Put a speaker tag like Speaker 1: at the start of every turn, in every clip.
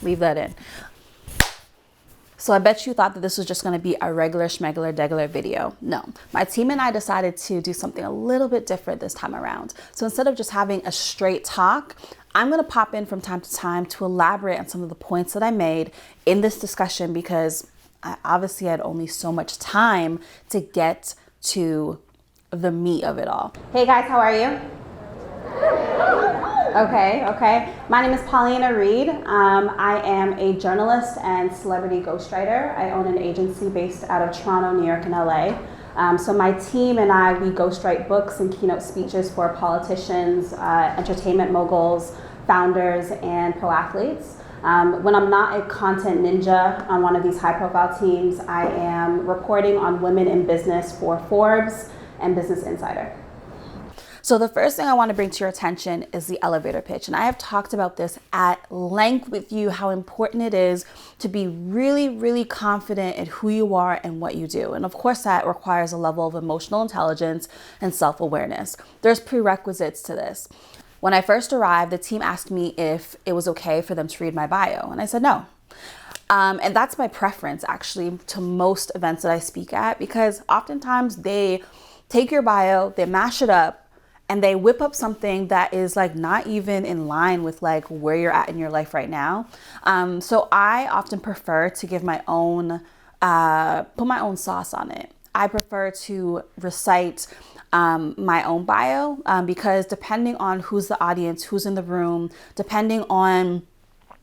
Speaker 1: Leave that in. So I bet you thought that this was just gonna be a regular schmegular degular video. No, my team and I decided to do something a little bit different this time around. So instead of just having a straight talk, I'm gonna pop in from time to time to elaborate on some of the points that I made in this discussion, because I obviously had only so much time to get to the meat of it all. Hey guys, how are you? Okay. My name is Pauleanna Reed. I am a journalist and celebrity ghostwriter. I own an agency based out of Toronto, New York, and LA. So my team and I, we ghostwrite books and keynote speeches for politicians, entertainment moguls, founders, and pro athletes. When I'm not a content ninja on one of these high-profile teams, I am reporting on women in business for Forbes and Business Insider. So the first thing I want to bring to your attention is the elevator pitch. And I have talked about this at length with you, how important it is to be really, really confident in who you are and what you do. And of course, that requires a level of emotional intelligence and self-awareness. There's prerequisites to this. When I first arrived, the team asked me if it was okay for them to read my bio. And I said no. And that's my preference, actually, to most events that I speak at, because oftentimes they take your bio, they mash it up, and they whip up something that is like not even in line with like where you're at in your life right now. So I often prefer to give my own, put my own sauce on it. I prefer to recite my own bio because depending on who's the audience, who's in the room, depending on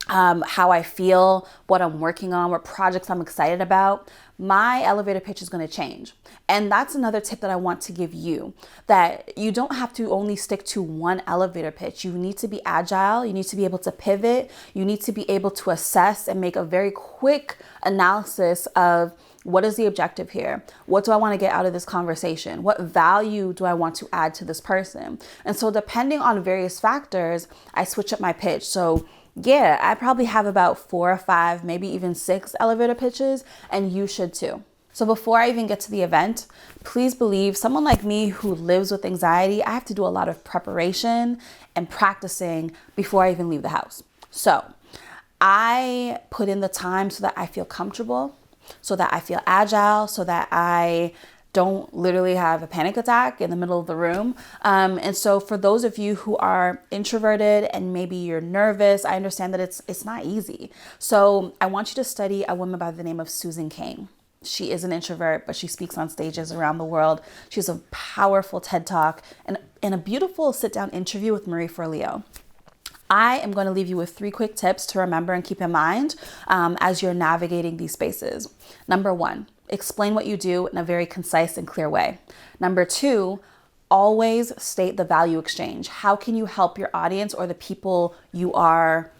Speaker 1: how I feel, what I'm working on, what projects I'm excited about, my elevator pitch is going to change. And that's another tip that I want to give you, that you don't have to only stick to one elevator pitch. You need to be agile. You need to be able to pivot. You need to be able to assess and make a very quick analysis of what is the objective here? What do I want to get out of this conversation? What value do I want to add to this person? And so depending on various factors, I switch up my pitch. So yeah, I probably have about 4 or 5, maybe even 6 elevator pitches, and you should too. So before I even get to the event, please believe someone like me who lives with anxiety, I have to do a lot of preparation and practicing before I even leave the house. So I put in the time so that I feel comfortable, so that I feel agile, so that I don't literally have a panic attack in the middle of the room. And so for those of you who are introverted and maybe you're nervous, I understand that it's not easy. So I want you to study a woman by the name of Susan Cain. She is an introvert, but she speaks on stages around the world. She has a powerful TED Talk and a beautiful sit-down interview with Marie Forleo. I am going to leave you with 3 quick tips to remember and keep in mind as you're navigating these spaces. Number 1, explain what you do in a very concise and clear way. Number 2, always state the value exchange. How can you help your audience or the people you are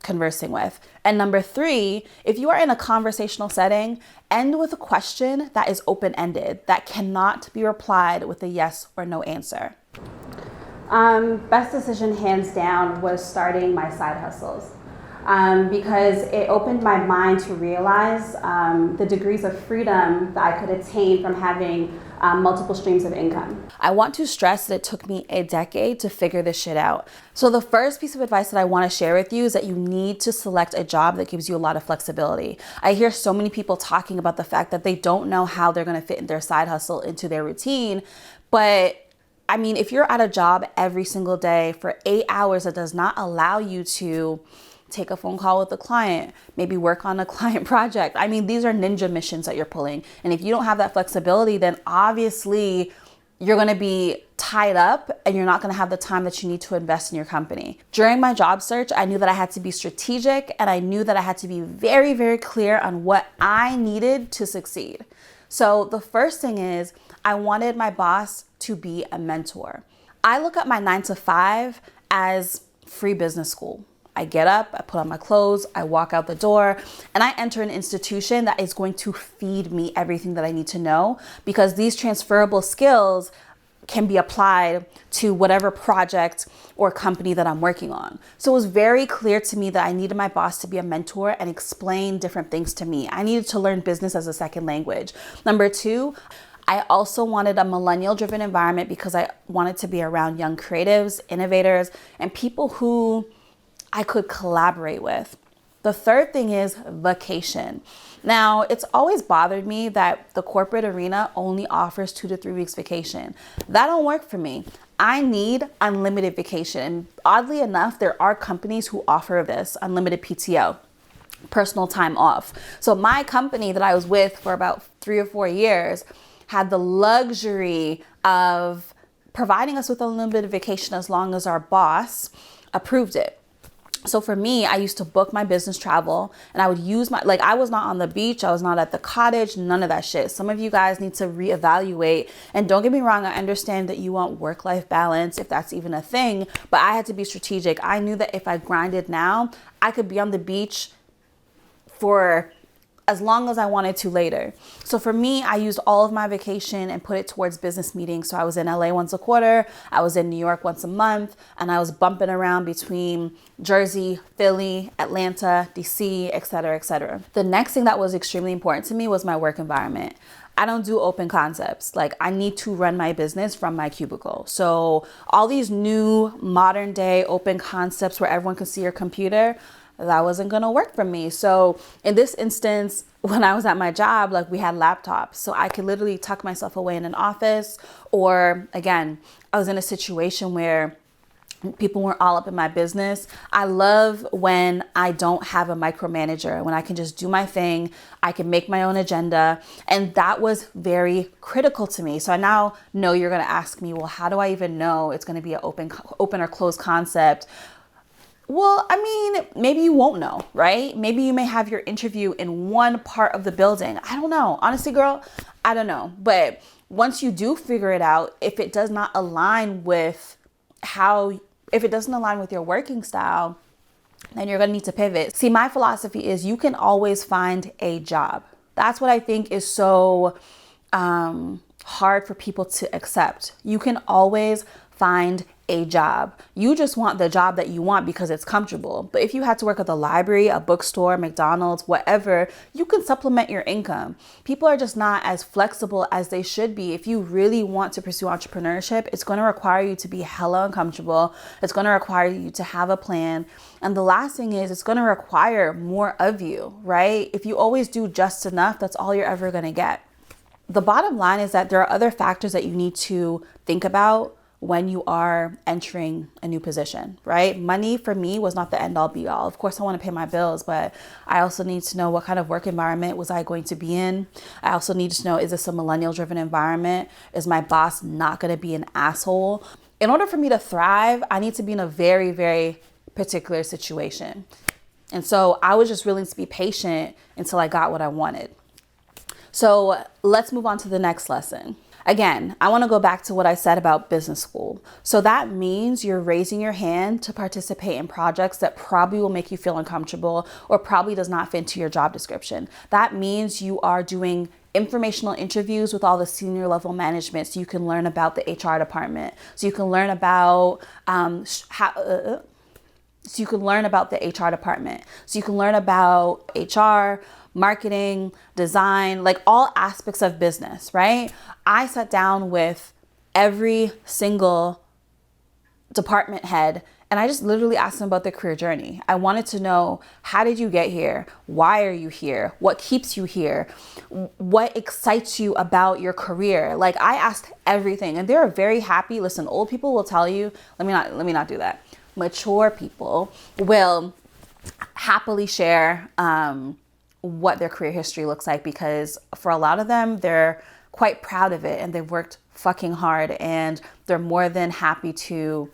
Speaker 1: conversing with? And number 3, if you are in a conversational setting, end with a question that is open-ended, that cannot be replied with a yes or no answer. Best decision hands down was starting my side hustles. Because it opened my mind to realize the degrees of freedom that I could attain from having multiple streams of income. I want to stress that it took me a decade to figure this shit out. So the first piece of advice that I want to share with you is that you need to select a job that gives you a lot of flexibility. I hear so many people talking about the fact that they don't know how they're going to fit their side hustle into their routine, but I mean, if you're at a job every single day for 8 hours that does not allow you to take a phone call with a client, maybe work on a client project. I mean, these are ninja missions that you're pulling. And if you don't have that flexibility, then obviously you're going to be tied up and you're not going to have the time that you need to invest in your company. During my job search, I knew that I had to be strategic and I knew that I had to be very, very clear on what I needed to succeed. So the first thing is I wanted my boss to be a mentor. I look at my 9 to 5 as free business school. I get up, I put on my clothes, I walk out the door, and I enter an institution that is going to feed me everything that I need to know, because these transferable skills can be applied to whatever project or company that I'm working on. So it was very clear to me that I needed my boss to be a mentor and explain different things to me. I needed to learn business as a second language. Number 2, I also wanted a millennial-driven environment because I wanted to be around young creatives, innovators, and people who I could collaborate with. The third thing is vacation. Now, it's always bothered me that the corporate arena only offers 2 to 3 weeks vacation. That don't work for me. I need unlimited vacation. And oddly enough, there are companies who offer this unlimited PTO, personal time off. So my company that I was with for about 3 or 4 years had the luxury of providing us with unlimited vacation as long as our boss approved it. So for me, I used to book my business travel and I would use I was not on the beach. I was not at the cottage, none of that shit. Some of you guys need to reevaluate. And don't get me wrong, I understand that you want work-life balance, if that's even a thing, but I had to be strategic. I knew that if I grinded now, I could be on the beach for as long as I wanted to later. So for me, I used all of my vacation and put it towards business meetings. So I was in LA once a quarter, I was in New York once a month, and I was bumping around between Jersey, Philly, Atlanta, DC, et cetera, et cetera. The next thing that was extremely important to me was my work environment. I don't do open concepts. Like, I need to run my business from my cubicle. So all these new modern day open concepts where everyone can see your computer, that wasn't going to work for me. So in this instance, when I was at my job, like, we had laptops, so I could literally tuck myself away in an office. Or again, I was in a situation where people weren't all up in my business. I love when I don't have a micromanager, when I can just do my thing, I can make my own agenda. And that was very critical to me. So I now know you're going to ask me, well, how do I even know it's going to be an open or closed concept? Well, I mean, maybe you won't know, right? Maybe you may have your interview in one part of the building. I don't know. Honestly, girl, I don't know. But once you do figure it out, if it does not align with if it doesn't align with your working style, then you're going to need to pivot. See, my philosophy is you can always find a job. That's what I think is so hard for people to accept. You can always find a job. You just want the job that you want because it's comfortable. But if you had to work at the library, a bookstore, McDonald's, whatever, you can supplement your income. People are just not as flexible as they should be. If you really want to pursue entrepreneurship, it's going to require you to be hella uncomfortable. It's going to require you to have a plan. And the last thing is, it's going to require more of you, right? If you always do just enough, that's all you're ever going to get. The bottom line is that there are other factors that you need to think about when you are entering a new position, right? Money for me was not the end all be all. Of course, I want to pay my bills, but I also need to know what kind of work environment was I going to be in. I also need to know, is this a millennial driven environment? Is my boss not going to be an asshole? In order for me to thrive, I need to be in a very, very particular situation. And so I was just willing to be patient until I got what I wanted. So let's move on to the next lesson. Again, I want to go back to what I said about business school. So that means you're raising your hand to participate in projects that probably will make you feel uncomfortable or probably does not fit into your job description. That means you are doing informational interviews with all the senior level management so you can learn about the HR department. So you can learn about the HR department. So you can learn about HR, marketing, design, like all aspects of business, right? I sat down with every single department head and I just literally asked them about their career journey. I wanted to know, how did you get here? Why are you here? What keeps you here? What excites you about your career? Like, I asked everything and they're very happy. Listen, old people will tell you, let me not do that. Mature people will happily share what their career history looks like, because for a lot of them, they're quite proud of it and they've worked fucking hard and they're more than happy to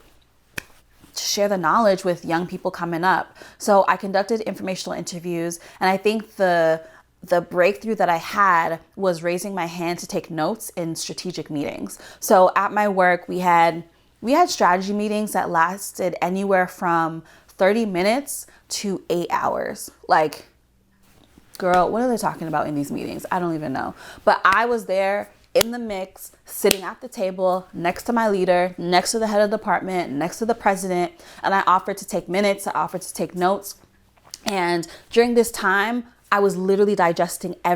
Speaker 1: share the knowledge with young people coming up. So I conducted informational interviews, and I think the breakthrough that I had was raising my hand to take notes in strategic meetings. So at my work, we had strategy meetings that lasted anywhere from 30 minutes to 8 hours. Like, girl, what are they talking about in these meetings? I don't even know. But I was there in the mix, sitting at the table next to my leader, next to the head of the department, next to the president. And I offered to take minutes. I offered to take notes. And during this time, I was literally digesting how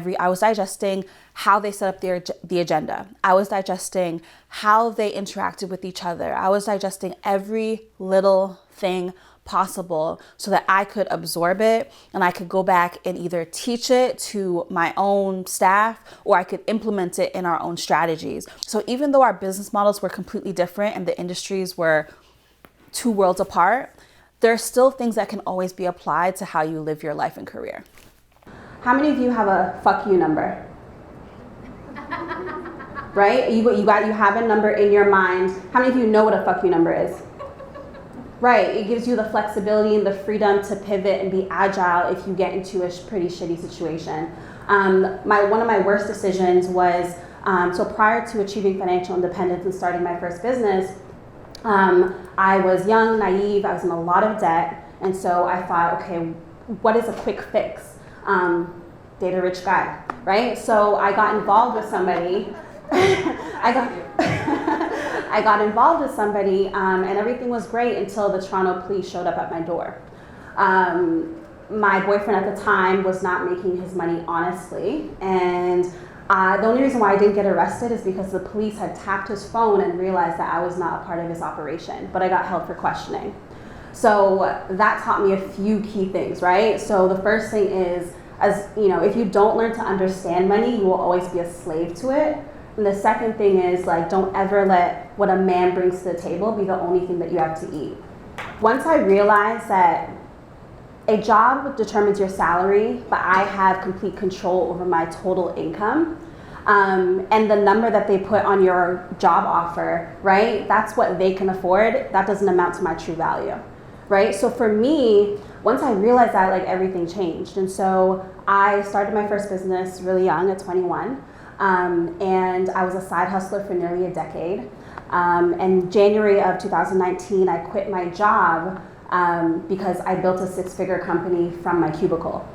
Speaker 1: they set up the agenda. I was digesting how they interacted with each other. I was digesting every little thing possible so that I could absorb it and I could go back and either teach it to my own staff or I could implement it in our own strategies. So even though our business models were completely different and the industries were two worlds apart, there are still things that can always be applied to how you live your life and career. How many of you have a fuck you number? Right? You have a number in your mind. How many of you know what a fuck you number is? Right, it gives you the flexibility and the freedom to pivot and be agile if you get into a pretty shitty situation. One of my worst decisions was, so prior to achieving financial independence and starting my first business, I was young, naive, I was in a lot of debt, and so I thought, okay, what is a quick fix? Date a rich guy, right? So I got involved with somebody. I got involved with somebody, and everything was great until the Toronto police showed up at my door. My boyfriend at the time was not making his money honestly, and the only reason why I didn't get arrested is because the police had tapped his phone and realized that I was not a part of his operation, but I got held for questioning. So that taught me a few key things, right? So the first thing is, as you know, if you don't learn to understand money, you will always be a slave to it. And the second thing is, like, don't ever let what a man brings to the table be the only thing that you have to eat. Once I realized that a job determines your salary, but I have complete control over my total income, and the number that they put on your job offer, right? That's what they can afford. That doesn't amount to my true value, right? So for me, once I realized that, like, everything changed. And so I started my first business really young at 21. And I was a side hustler for nearly a decade. In January of 2019, I quit my job because I built a 6-figure company from my cubicle.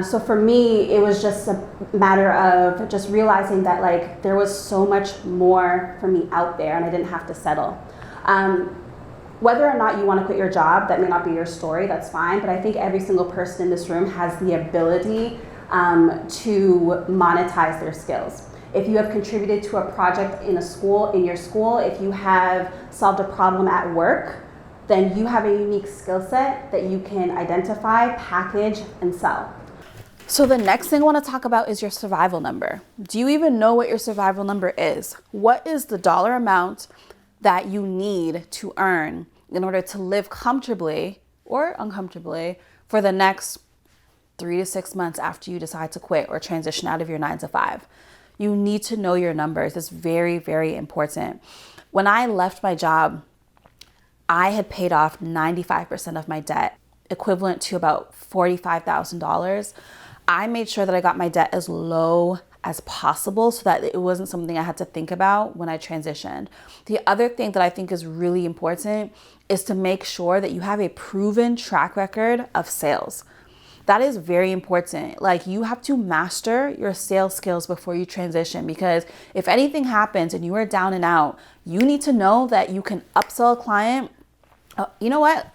Speaker 1: So for me, it was just a matter of just realizing that, like, there was so much more for me out there and I didn't have to settle. Whether or not you want to quit your job, that may not be your story, that's fine, but I think every single person in this room has the ability to monetize their skills. If you have contributed to a project in your school, if you have solved a problem at work, then you have a unique skill set that you can identify, package, and sell. So the next thing I want to talk about is your survival number. Do you even know what your survival number is? What is the dollar amount that you need to earn in order to live comfortably or uncomfortably for the next 3 to 6 months after you decide to quit or transition out of your 9 to 5. You need to know your numbers. It's very, very important. When I left my job, I had paid off 95% of my debt, equivalent to about $45,000. I made sure that I got my debt as low as possible so that it wasn't something I had to think about when I transitioned. The other thing that I think is really important is to make sure that you have a proven track record of sales. That is very important. Like, you have to master your sales skills before you transition, because if anything happens and you are down and out, you need to know that you can upsell a client. You know what?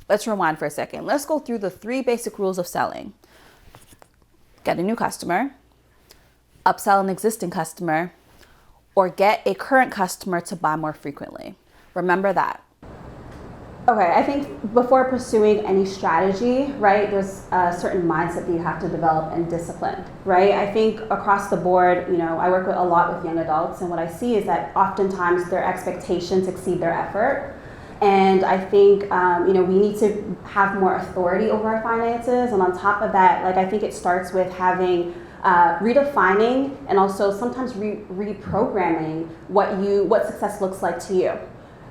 Speaker 1: Let's rewind for a second. Let's go through the 3 basic rules of selling. Get a new customer, upsell an existing customer, or get a current customer to buy more frequently. Remember that. Okay, I think before pursuing any strategy, right, there's a certain mindset that you have to develop and discipline, right? I think across the board, you know, I work with a lot with young adults, and what I see is that oftentimes their expectations exceed their effort. And I think, you know, we need to have more authority over our finances. And on top of that, like, I think it starts with having redefining and also sometimes reprogramming what success looks like to you.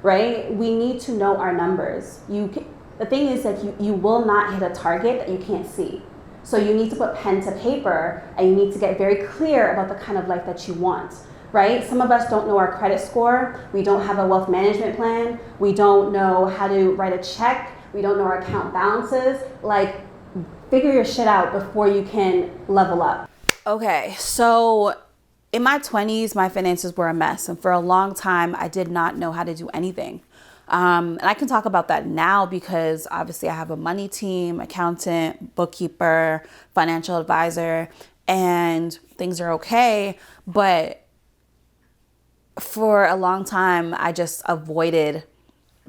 Speaker 1: Right? We need to know our numbers. The thing is that you will not hit a target that you can't see. So you need to put pen to paper and you need to get very clear about the kind of life that you want, right? Some of us don't know our credit score. We don't have a wealth management plan. We don't know how to write a check. We don't know our account balances. Like, figure your shit out before you can level up. Okay, so in my 20s, my finances were a mess. And for a long time, I did not know how to do anything. And I can talk about that now because obviously I have a money team, accountant, bookkeeper, financial advisor, and things are okay. But for a long time, I just avoided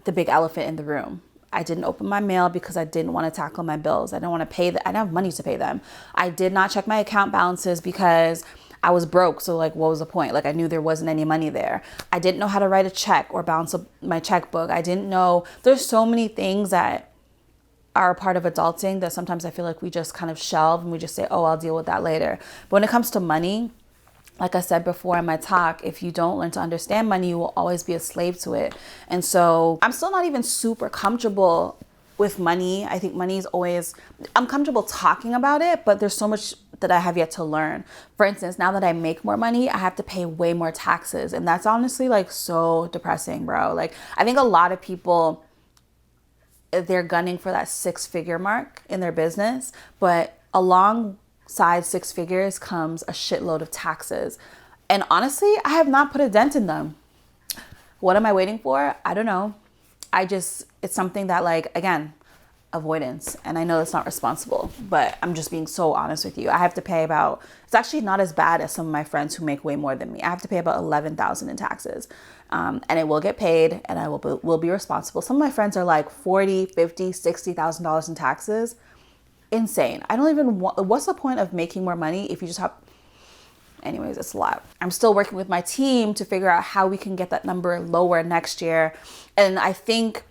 Speaker 1: the big elephant in the room. I didn't open my mail because I didn't want to tackle my bills. I didn't want to pay I didn't have money to pay them. I did not check my account balances because I was broke. So like, what was the point? Like I knew there wasn't any money there. I didn't know how to write a check or balance my checkbook. I didn't know. There's so many things that are a part of adulting that sometimes I feel like we just kind of shelve and we just say, oh, I'll deal with that later. But when it comes to money, like I said before in my talk, if you don't learn to understand money, you will always be a slave to it. And so I'm still not even super comfortable with money. I think money is always, I'm comfortable talking about it, but there's so much that I have yet to learn. For instance, now that I make more money, I have to pay way more taxes. And that's honestly like so depressing, bro. Like I think a lot of people, they're gunning for that 6-figure mark in their business, but alongside 6 figures comes a shitload of taxes. And honestly, I have not put a dent in them. What am I waiting for? I don't know. It's something that like, again, avoidance. And I know it's not responsible, but I'm just being so honest with you. I have to pay it's actually not as bad as some of my friends who make way more than me. I have to pay about $11,000 in taxes. And it will get paid and I will be responsible. Some of my friends are like $40,000, $50,000, $60,000 in taxes. Insane. I don't even what's the point of making more money if you just have, anyways, it's a lot. I'm still working with my team to figure out how we can get that number lower next year. And I think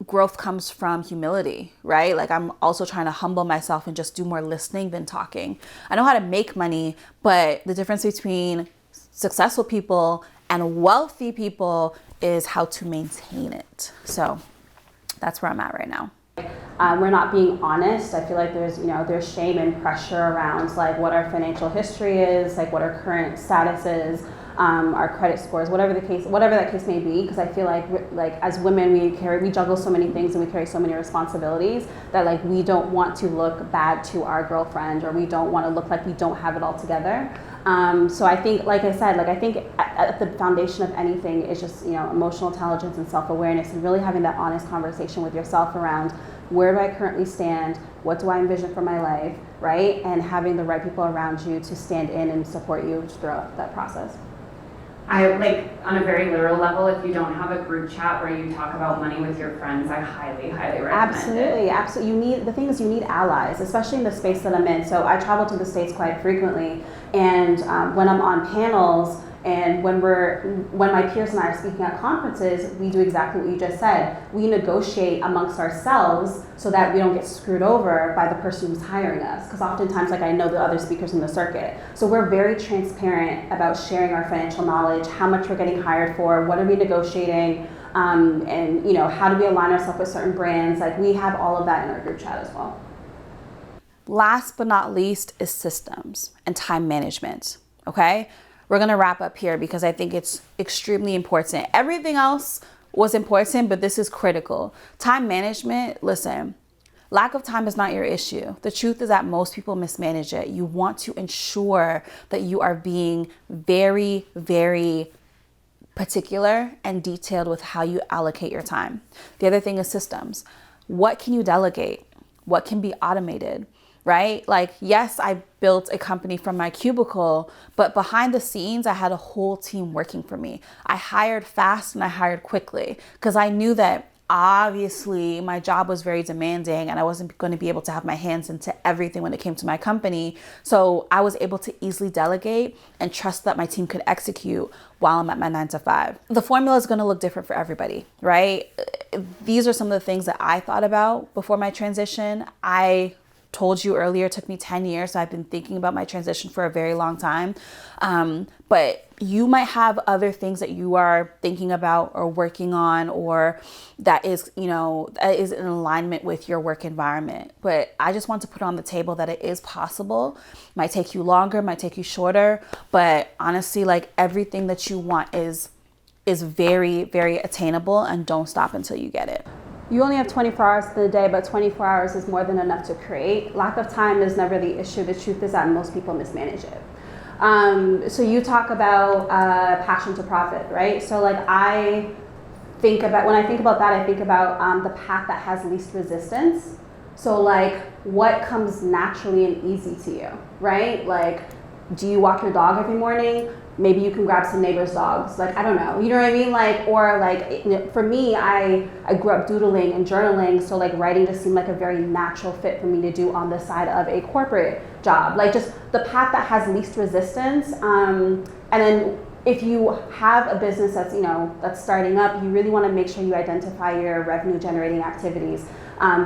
Speaker 1: growth comes from humility, right? Like I'm also trying to humble myself and just do more listening than talking. I know how to make money, but the difference between successful people and wealthy people is how to maintain it. So that's where I'm at right now. We're not being honest. I feel like there's shame and pressure around like what our financial history is, like what our current status is, our credit scores, whatever that case may be. Because I feel like as women, we juggle so many things and we carry so many responsibilities that like we don't want to look bad to our girlfriend, or we don't want to look like we don't have it all together. So I think, like I said, I think at the foundation of anything is just, emotional intelligence and self-awareness, and really having that honest conversation with yourself around where do I currently stand? What do I envision for my life, right? And having the right people around you to stand in and support you throughout that process.
Speaker 2: I like, on a very literal level, if you don't have a group chat where you talk about money with your friends, I highly, highly recommend it.
Speaker 1: Absolutely. The thing is, you need allies, especially in the space that I'm in. So I travel to the States quite frequently, and when I'm on panels and when my peers and I are speaking at conferences, we do exactly what you just said. We negotiate amongst ourselves so that we don't get screwed over by the person who's hiring us. Because oftentimes, like I know the other speakers in the circuit. So we're very transparent about sharing our financial knowledge, how much we're getting hired for, what are we negotiating, and how do we align ourselves with certain brands. Like we have all of that in our group chat as well. Last but not least is systems and time management, okay? We're going to wrap up here because I think it's extremely important. Everything else was important, but this is critical. Time management, listen, lack of time is not your issue. The truth is that most people mismanage it. You want to ensure that you are being very, very particular and detailed with how you allocate your time. The other thing is systems. What can you delegate? What can be automated? Right? Like, yes, I built a company from my cubicle, but behind the scenes, I had a whole team working for me. I hired fast and I hired quickly because I knew that obviously my job was very demanding and I wasn't going to be able to have my hands into everything when it came to my company. So I was able to easily delegate and trust that my team could execute while I'm at my 9 to 5. The formula is going to look different for everybody, right? These are some of the things that I thought about before my transition. I told you earlier, it took me 10 years. So I've been thinking about my transition for a very long time. But you might have other things that you are thinking about or working on, or that is in alignment with your work environment. But I just want to put on the table that it is possible. Might take you longer, might take you shorter. But honestly, like everything that you want is very, very attainable, and don't stop until you get it. You only have 24 hours in the day, but 24 hours is more than enough to create. Lack of time is never the issue. The truth is that most people mismanage it. So you talk about passion to profit, right? So like when I think about that, I think about the path that has least resistance. So like what comes naturally and easy to you, right? Like, do you walk your dog every morning? maybe you can grab some neighbors' dogs. Like, I don't know, you know what I mean? Like, or like, for me, I grew up doodling and journaling, so like writing just seemed like a very natural fit for me to do on the side of a corporate job. Like, just the path that has least resistance. And then if you have a business that's, that's starting up, you really want to make sure you identify your revenue generating activities.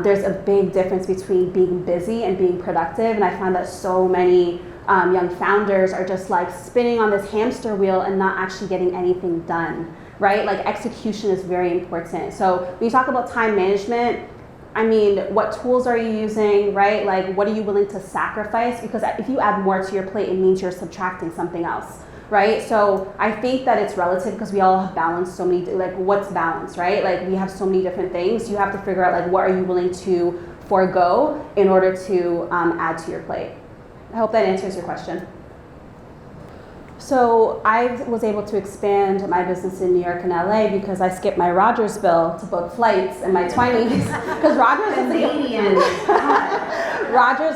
Speaker 1: There's a big difference between being busy and being productive, and I find that so many young founders are just like spinning on this hamster wheel and not actually getting anything done, right? Like, execution is very important. So when you talk about time management, I mean, what tools are you using, right? Like, what are you willing to sacrifice? Because if you add more to your plate, it means you're subtracting something else, right? So I think that it's relative because we all have balanced so many, like, what's balance, right? Like, we have so many different things. You have to figure out, like, what are you willing to forego in order to add to your plate. I hope that answers your question. So I was able to expand my business in New York and LA because I skipped my Rogers bill to book flights in my 20s. Because Rogers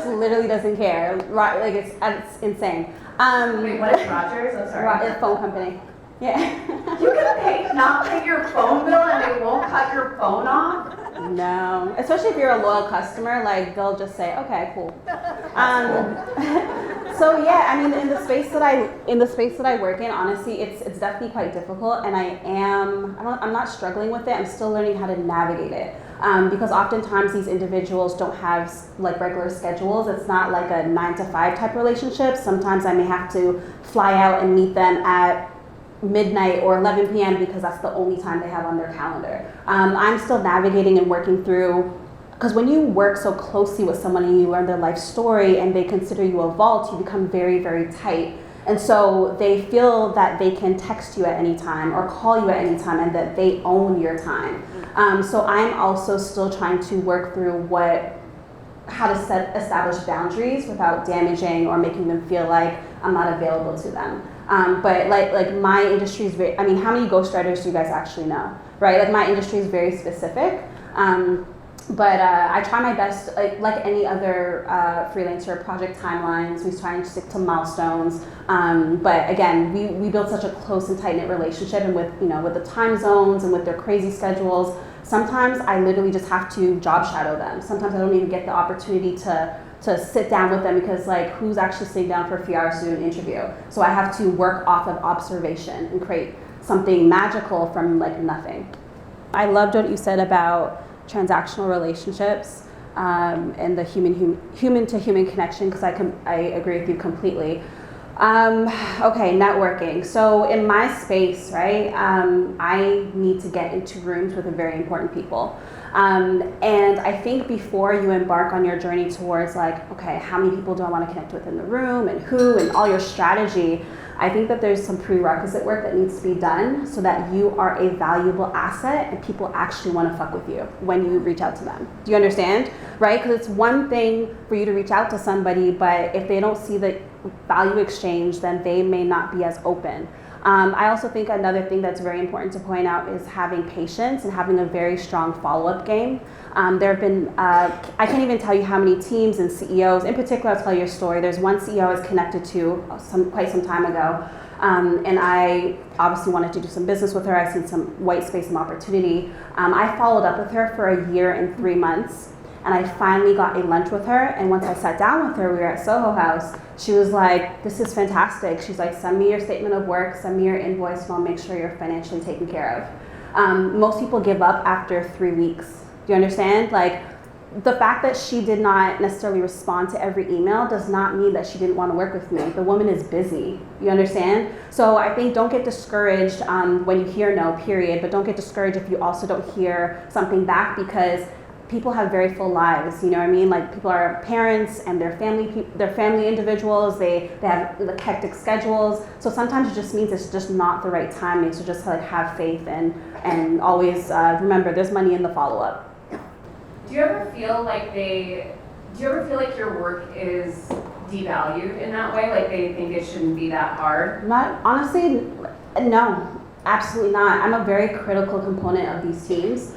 Speaker 1: literally doesn't care. Like, it's insane.
Speaker 2: Wait, what is Rogers? I'm sorry.
Speaker 1: It's a phone company. Yeah.
Speaker 2: You can not pay your phone bill and they won't cut your phone off?
Speaker 1: No, especially if you're a loyal customer, like, they'll just say, okay, cool. So yeah, I mean, in the space that I work in, honestly, it's definitely quite difficult, and I'm not struggling with it. I'm still learning how to navigate it, because oftentimes these individuals don't have like regular schedules. It's not like a 9-to-5 type relationship. Sometimes I may have to fly out and meet them at midnight or 11 p.m. because that's the only time they have on their calendar. I'm still navigating and working through, because when you work so closely with someone and you learn their life story and they consider you a vault, you become very, very tight. And so they feel that they can text you at any time or call you at any time and that they own your time. So I'm also still trying to work through how to establish boundaries without damaging or making them feel like I'm not available to them. But like my industry is very, I mean, how many ghostwriters do you guys actually know, right? Like, my industry is very specific. But I try my best, like any other freelancer, project timelines. We try and stick to milestones. But again, we build such a close and tight-knit relationship, and with the time zones and with their crazy schedules, sometimes I literally just have to job shadow them. Sometimes I don't even get the opportunity to sit down with them because, like, who's actually sitting down for a few hours to do an interview? So I have to work off of observation and create something magical from like nothing. I loved what you said about transactional relationships and the human to human connection, because I agree with you completely. Okay, networking. So in my space, right, I need to get into rooms with very important people. And I think before you embark on your journey towards, like, okay, how many people do I want to connect with in the room and who and all your strategy, I think that there's some prerequisite work that needs to be done so that you are a valuable asset and people actually want to fuck with you when you reach out to them. Do you understand? Right? Because it's one thing for you to reach out to somebody, but if they don't see the value exchange, then they may not be as open. I also think another thing that's very important to point out is having patience and having a very strong follow-up game. There have been, I can't even tell you how many teams and CEOs, in particular, I'll tell you a story. There's one CEO I was connected to quite some time ago, and I obviously wanted to do some business with her. I seen some white space and opportunity. I followed up with her for a year and 3 months. And I finally got a lunch with her, and once I sat down with her, we were at Soho House, she was like, this is fantastic. She's like, send me your statement of work, send me your invoice, and I'll make sure you're financially taken care of. Most people give up after 3 weeks. Do you understand? Like, the fact that she did not necessarily respond to every email does not mean that she didn't want to work with me. The woman is busy. You understand? So I think don't get discouraged when you hear no, period, but don't get discouraged if you also don't hear something back, because people have very full lives, you know what I mean? Like, people are parents and they're family individuals, they have like hectic schedules. So sometimes it just means it's just not the right timing. So just like have faith and always remember there's money in the follow-up.
Speaker 2: Do you ever feel like your work is devalued in that way? Like, they think it shouldn't be that hard?
Speaker 1: Honestly, no, absolutely not. I'm a very critical component of these teams.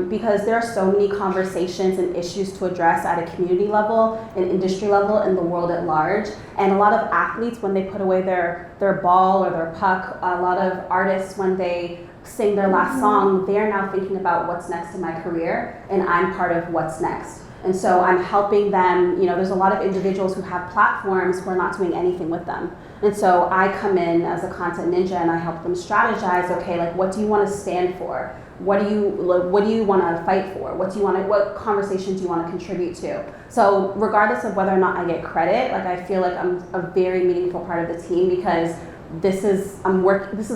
Speaker 1: because there are so many conversations and issues to address at a community level, an industry level, and the world at large. And a lot of athletes, when they put away their ball or their puck, a lot of artists, when they sing their last song, they're now thinking about what's next in my career, and I'm part of what's next. And so I'm helping them, there's a lot of individuals who have platforms, we're not doing anything with them. And so I come in as a content ninja and I help them strategize, okay, like what do you want to stand for? What do you want to fight for? What conversations do you want to contribute to? So regardless of whether or not I get credit, like I feel like I'm a very meaningful part of the team because this is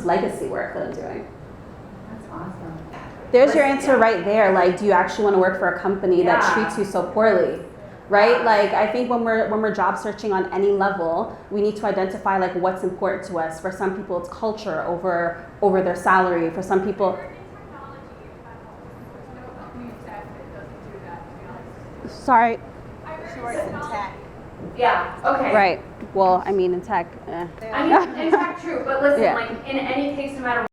Speaker 1: legacy work that I'm doing.
Speaker 2: Awesome.
Speaker 1: There's your answer right there. Like, do you actually want to work for a company that treats you so poorly? Right? Like, I think when we're job searching on any level, we need to identify like what's important to us. For some people, it's culture over their salary. For some people, sorry.
Speaker 3: She works in tech.
Speaker 2: Yeah, okay.
Speaker 1: Right. Well, I mean, in tech.
Speaker 2: I mean, in fact, true, but listen, like in any case, no matter